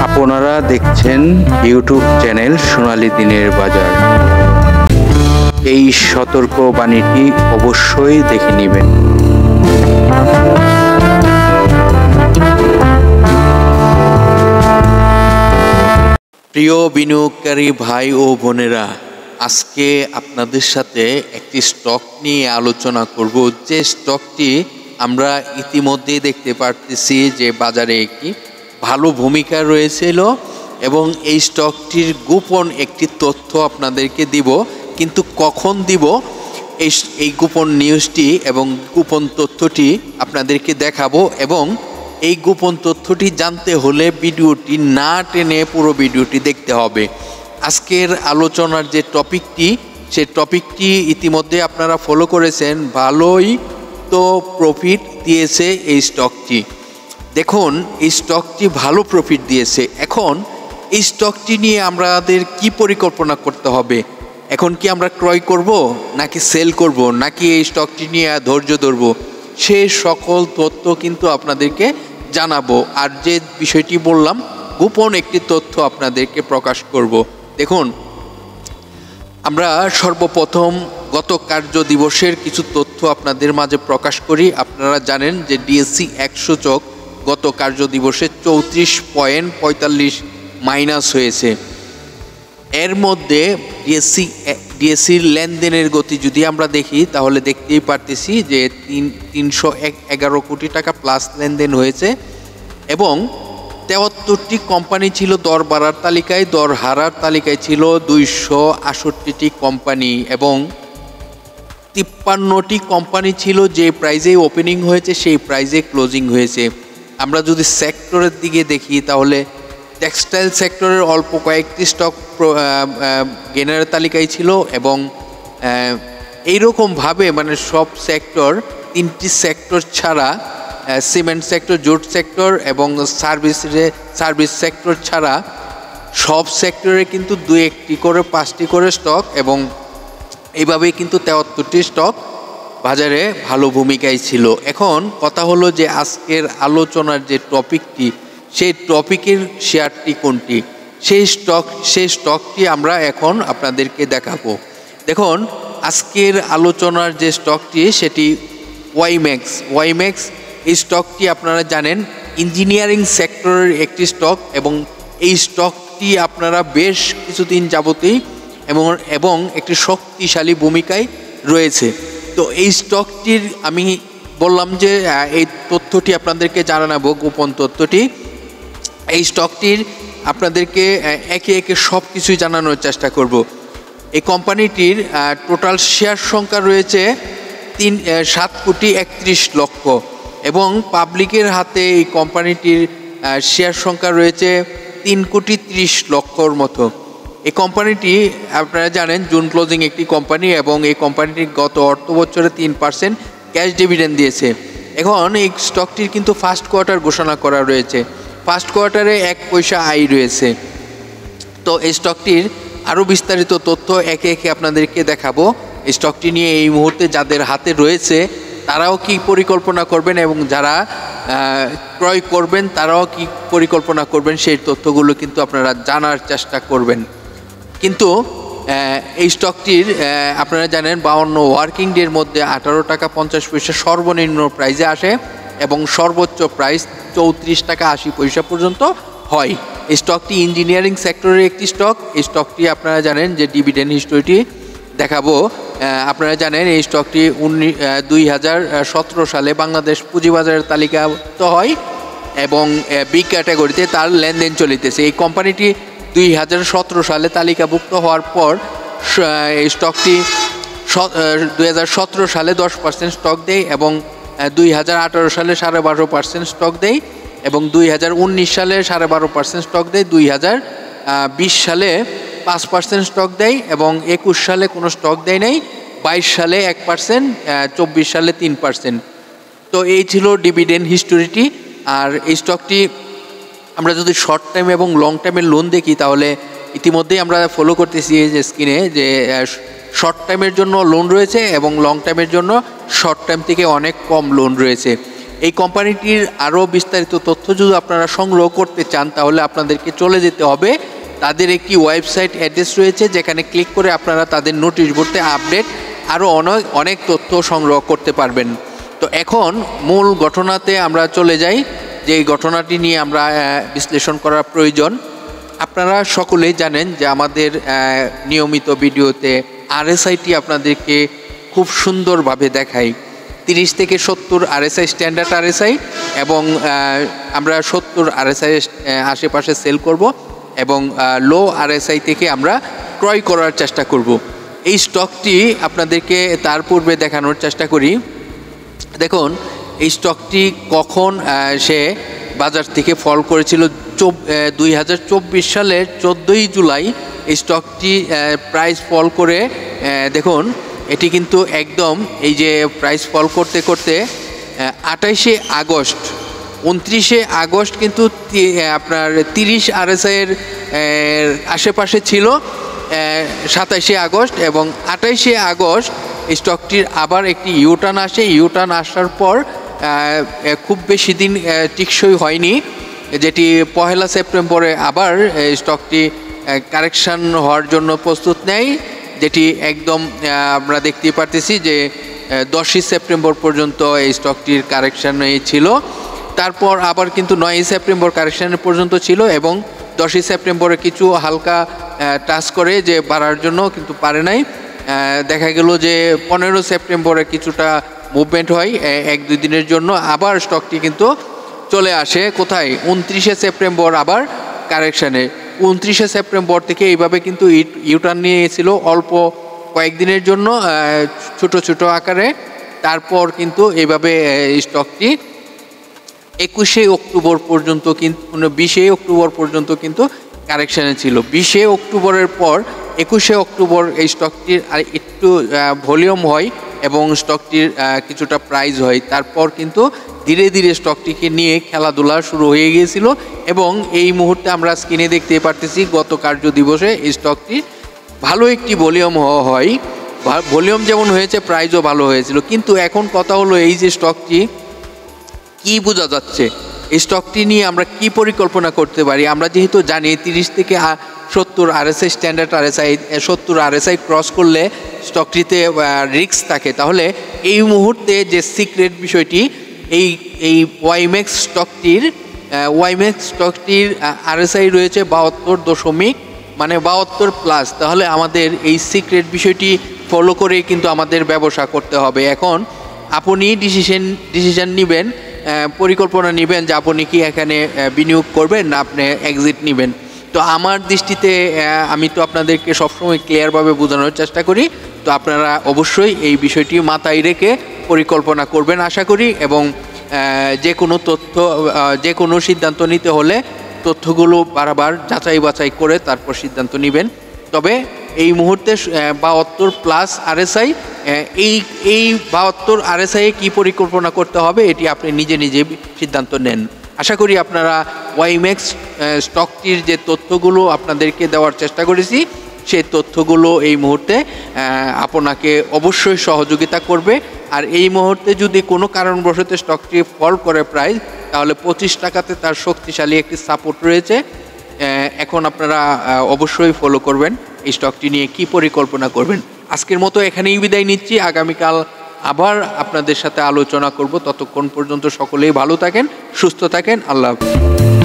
আপনারা দেখছেন YouTube channel সোনালী দিনের বাজার। এই সতর্ক বাণীটি অবশ্যই দেখে নেবেন। প্রিয় বিনিয়োগকারী ভাই ও বোনেরা, আজকে আপনাদের সাথে একটি স্টক নিয়ে আলোচনা করব, যে স্টকটি আমরা ইতিমধ্যেই দেখতে পারতেছি যে বাজারে একটি ভালো ভূমিকা রয়েছিল এবং এই স্টকটির গোপন একটি তথ্য আপনাদেরকে দিব, কিন্তু কখন দিব এই গোপন নিউজটি এবং গোপন তথ্যটি আপনাদেরকে দেখাবো। এবং এই গোপন তথ্যটি জানতে হলে ভিডিওটি না টেনে পুরো ভিডিওটি দেখতে হবে। আজকের আলোচনার যে টপিকটি, সেই টপিকটি ইতিমধ্যে আপনারা ফলো করেছেন, ভালোই তো প্রফিট দিয়েছে এই স্টকটি। দেখুন, এই স্টকটি ভালো প্রফিট দিয়েছে। এখন এই স্টকটি নিয়ে আমাদের কি পরিকল্পনা করতে হবে? এখন কি আমরা ক্রয় করব, নাকি সেল করব, নাকি এই স্টকটি নিয়ে ধৈর্য ধরব, সে সকল তথ্য কিন্তু আপনাদেরকে জানাবো। আর যে বিষয়টি বললাম, গোপন একটি তথ্য আপনাদেরকে প্রকাশ করব। দেখুন, আমরা সর্বপ্রথম গত কার্য দিবসের কিছু তথ্য আপনাদের মাঝে প্রকাশ করি। আপনারা জানেন যে ডিএসসি 100 সূচক গত কার্য দিবসে 34.45 মাইনাস হয়েছে। এর মধ্যে ডিএসসির লেনদেনের গতি যদি আমরা দেখি, তাহলে দেখতেই পারতেছি যে 311 কোটি টাকা প্লাস লেনদেন হয়েছে এবং 73টি কোম্পানি ছিল দর বাড়ার তালিকায়, দর হারার তালিকায় ছিল 268টি কোম্পানি এবং 53টি কোম্পানি ছিল যে প্রাইজে ওপেনিং হয়েছে সেই প্রাইজে ক্লোজিং হয়েছে। আমরা যদি সেক্টরের দিকে দেখি, তাহলে টেক্সটাইল সেক্টরের অল্প কয়েকটি স্টক গেনারের তালিকায় ছিল এবং এইরকমভাবে মানে সব সেক্টর, 3টি সেক্টর ছাড়া, সিমেন্ট সেক্টর, জুট সেক্টর এবং সার্ভিস সেক্টর ছাড়া সব সেক্টরে কিন্তু 2-1টি করে 5টি করে স্টক, এবং এইভাবেই কিন্তু 73টি স্টক বাজারে ভালো ভূমিকায় ছিল। এখন কথা হলো যে আজকের আলোচনার যে টপিকটি, সেই টপিকের শেয়ারটি কোনটি, সেই স্টকটি আমরা এখন আপনাদেরকে দেখাবো। দেখুন, আজকের আলোচনার যে স্টকটি সেটি ওয়াইম্যাক্স। এই স্টকটি আপনারা জানেন ইঞ্জিনিয়ারিং সেক্টরের একটি স্টক এবং এই স্টকটি আপনারা বেশ কিছুদিন যাবতেই এবং একটি শক্তিশালী ভূমিকায় রয়েছে। তো এই স্টকটির আমি বললাম যে এই তথ্যটি আপনাদেরকে জানাবো, গোপন তথ্যটি। এই স্টকটির আপনাদেরকে একে একে সব কিছুই জানানোর চেষ্টা করব। এই কোম্পানিটির টোটাল শেয়ার সংখ্যা রয়েছে 7,31,00,000 এবং পাবলিকের হাতে এই কোম্পানিটির শেয়ার সংখ্যা রয়েছে 3,30,00,000 মতো। এই কোম্পানিটি আপনারা জানেন জুন ক্লোজিং একটি কোম্পানি এবং এই কোম্পানিটি গত অর্থ বছরে 3% ক্যাশ ডিভিডেন্ড দিয়েছে। এখন এই স্টকটির কিন্তু ফার্স্ট কোয়ার্টার ঘোষণা করা রয়েছে, ফার্স্ট কোয়ার্টারে 1 পয়সা আয় রয়েছে। তো এই স্টকটির আরও বিস্তারিত তথ্য একে একে আপনাদেরকে দেখাবো। এই স্টকটি নিয়ে এই মুহূর্তে যাদের হাতে রয়েছে তারাও কি পরিকল্পনা করবেন এবং যারা ক্রয় করবেন তারাও কি পরিকল্পনা করবেন, সেই তথ্যগুলো কিন্তু আপনারা জানার চেষ্টা করবেন। কিন্তু এই স্টকটির আপনারা জানেন 52 ওয়ার্কিং ডের মধ্যে 18 টাকা 50 পয়সা সর্বনিম্ন প্রাইজে আসে এবং সর্বোচ্চ প্রাইস 34 টাকা 80 পয়সা পর্যন্ত হয়। এই স্টকটি ইঞ্জিনিয়ারিং সেক্টরের একটি স্টক। এই স্টকটি আপনারা জানেন যে ডিভিডেন্ড হিস্টোরিটি দেখাবো। আপনারা জানেন এই স্টকটি 2017 সালে বাংলাদেশ পুঁজিবাজারের তালিকাভুক্ত হয় এবং বি ক্যাটাগরিতে তার লেনদেন চলিতেছে। এই কোম্পানিটি 2017 সালে তালিকাভুক্ত হওয়ার পর এই স্টকটি 2017 সালে 10% স্টক দেয় এবং 2018 সালে 12.5% স্টক দেয় এবং 2019 সালে 12.5% স্টক দেয়, 2020 সালে 5% স্টক দেয় এবং 21 সালে কোনো স্টক দেয় নাই, 22 সালে 1%, 24 সালে 3%। তো এই ছিল ডিভিডেন্ড হিস্টোরিটি। আর এই স্টকটি আমরা যদি শর্ট টাইম এবং লং টাইমের লোন দেখি, তাহলে ইতিমধ্যেই আমরা ফলো করতেছি যে স্ক্রিনে যে শর্ট টাইমের জন্য লোন রয়েছে এবং লং টাইমের জন্য শর্ট টাইম থেকে অনেক কম লোন রয়েছে। এই কোম্পানিটির আরও বিস্তারিত তথ্য যদি আপনারা সংগ্রহ করতে চান তাহলে আপনাদেরকে চলে যেতে হবে। তাদের একটি ওয়েবসাইট অ্যাড্রেস রয়েছে যেখানে ক্লিক করে আপনারা তাদের নোটিশ বোর্ডে আপডেট আরও অনেক তথ্য সংগ্রহ করতে পারবেন। তো এখন মূল ঘটনাতে আমরা চলে যাই, যে এই ঘটনাটি নিয়ে আমরা বিশ্লেষণ করার প্রয়োজন। আপনারা সকলেই জানেন যে আমাদের নিয়মিত ভিডিওতে আরএসআইটি আপনাদেরকে খুব সুন্দরভাবে দেখাই। 30 থেকে 70 আরএসআই স্ট্যান্ডার্ড আরএসআই, এবং আমরা 70 আরএসআই আশেপাশে সেল করব এবং লো আরএসআই থেকে আমরা ক্রয় করার চেষ্টা করব। এই স্টকটি আপনাদেরকে তার পূর্বে দেখানোর চেষ্টা করি। দেখুন এই স্টকটি কখন সে বাজার থেকে ফল করেছিল। 2024 সালের 14ই জুলাই এই স্টকটি প্রাইস ফল করে দেখুন এটি কিন্তু একদম এই যে প্রাইস ফল করতে করতে 28শে আগস্ট 29শে আগস্ট কিন্তু আপনার 30 আরএসআইয়ের আশেপাশে ছিল 27শে আগস্ট, এবং 28শে আগস্ট স্টকটির আবার একটি ইউটার্ন আসে। ইউটার্ন আসার পর খুব বেশি দিন টিকসই হয়নি, যেটি 1 সেপ্টেম্বরে আবার স্টকটি কারেকশান হওয়ার জন্য প্রস্তুত নেয়, যেটি একদম আমরা দেখতে পারতেছি যে 10ই সেপ্টেম্বর পর্যন্ত এই স্টকটির কারেকশানে ছিল। তারপর আবার কিন্তু 9ই সেপ্টেম্বর কারেকশানের পর্যন্ত ছিল, এবং 10ই সেপ্টেম্বরে কিছু হালকা টাচ করে যে বাড়ার জন্য, কিন্তু পারে নাই। দেখা গেল যে 15 সেপ্টেম্বরে কিছুটা মুভমেন্ট হয় 1-2 দিনের জন্য, আবার স্টকটি কিন্তু চলে আসে কোথায় 29শে সেপ্টেম্বর আবার কারেকশানে। 29শে সেপ্টেম্বর থেকে এইভাবে কিন্তু ইউটার্ন নিয়েছিল অল্প কয়েকদিনের জন্য ছোট ছোট আকারে। তারপর কিন্তু এইভাবে স্টকটি 21শে অক্টোবর পর্যন্ত কিন্তু 20শে অক্টোবর পর্যন্ত কিন্তু কারেকশানে ছিল। 20শে অক্টোবরের পর 21শে অক্টোবর এই স্টকটির আর একটু ভলিউম হয় এবং স্টকটির কিছুটা প্রাইস হয়। তারপর কিন্তু ধীরে ধীরে স্টকটিকে নিয়ে খেলাধুলা শুরু হয়ে গিয়েছিল, এবং এই মুহূর্তে আমরা স্ক্রিনে দেখতে পারতেছি গত কার্য দিবসে এই স্টকটি ভালো একটি ভলিউম হয়। ভলিউম যেমন হয়েছে প্রাইসও ভালো হয়েছিল। কিন্তু এখন কথা হলো এই যে স্টকটি কি বোঝা যাচ্ছে, এই স্টকটি নিয়ে আমরা কি পরিকল্পনা করতে পারি। আমরা যেহেতু জানি 30 থেকে 70 RSI standard RSI 70 RSI cross করলে স্টকটিতে রিস্ক থাকে, তাহলে এই মুহূর্তে যে সিক্রেট বিষয়টি এই ওয়াইম্যাক্স স্টকটির আরএসআই রয়েছে 72 মানে 72 প্লাস। তাহলে আমাদের এই সিক্রেট বিষয়টি ফলো করেই কিন্তু আমাদের ব্যবসা করতে হবে। এখন আপনি ডিসিশন নেবেন, পরিকল্পনা নেবেন যে আপনি কি এখানে বিনিয়োগ করবেন না আপনি এক্সিট নেবেন। তো আমার দৃষ্টিতে আমি তো আপনাদেরকে সবসময় ক্লিয়ারভাবে বোঝানোর চেষ্টা করি। তো আপনারা অবশ্যই এই বিষয়টি মাথায় রেখে পরিকল্পনা করবেন আশা করি, এবং যে কোনো সিদ্ধান্ত নিতে হলে তথ্যগুলো বারবার যাচাই বাছাই করে তারপর সিদ্ধান্ত নেবেন। তবে এই মুহূর্তে 72 প্লাস আরএসআই, এই 72 আরএসআই কি পরিকল্পনা করতে হবে এটি আপনি নিজে সিদ্ধান্ত নেন। আশা করি আপনারা ওয়াইম্যাক্স স্টকটির যে তথ্যগুলো আপনাদেরকে দেওয়ার চেষ্টা করেছি সেই তথ্যগুলো এই মুহূর্তে আপনাকে অবশ্যই সহযোগিতা করবে। আর এই মুহূর্তে যদি কোনো কারণবশত স্টকটি ফল করে প্রাইস, তাহলে 25 টাকাতে তার শক্তিশালী একটি সাপোর্ট রয়েছে। এখন আপনারা অবশ্যই ফলো করবেন এই স্টকটি নিয়ে কি পরিকল্পনা করবেন। আজকের মতো এখানেই বিদায় নিচ্ছি, আগামীকাল আবার আপনাদের সাথে আলোচনা করব। ততক্ষণ পর্যন্ত সকলেই ভালো থাকেন, সুস্থ থাকেন, আল্লাহ হাফেজ।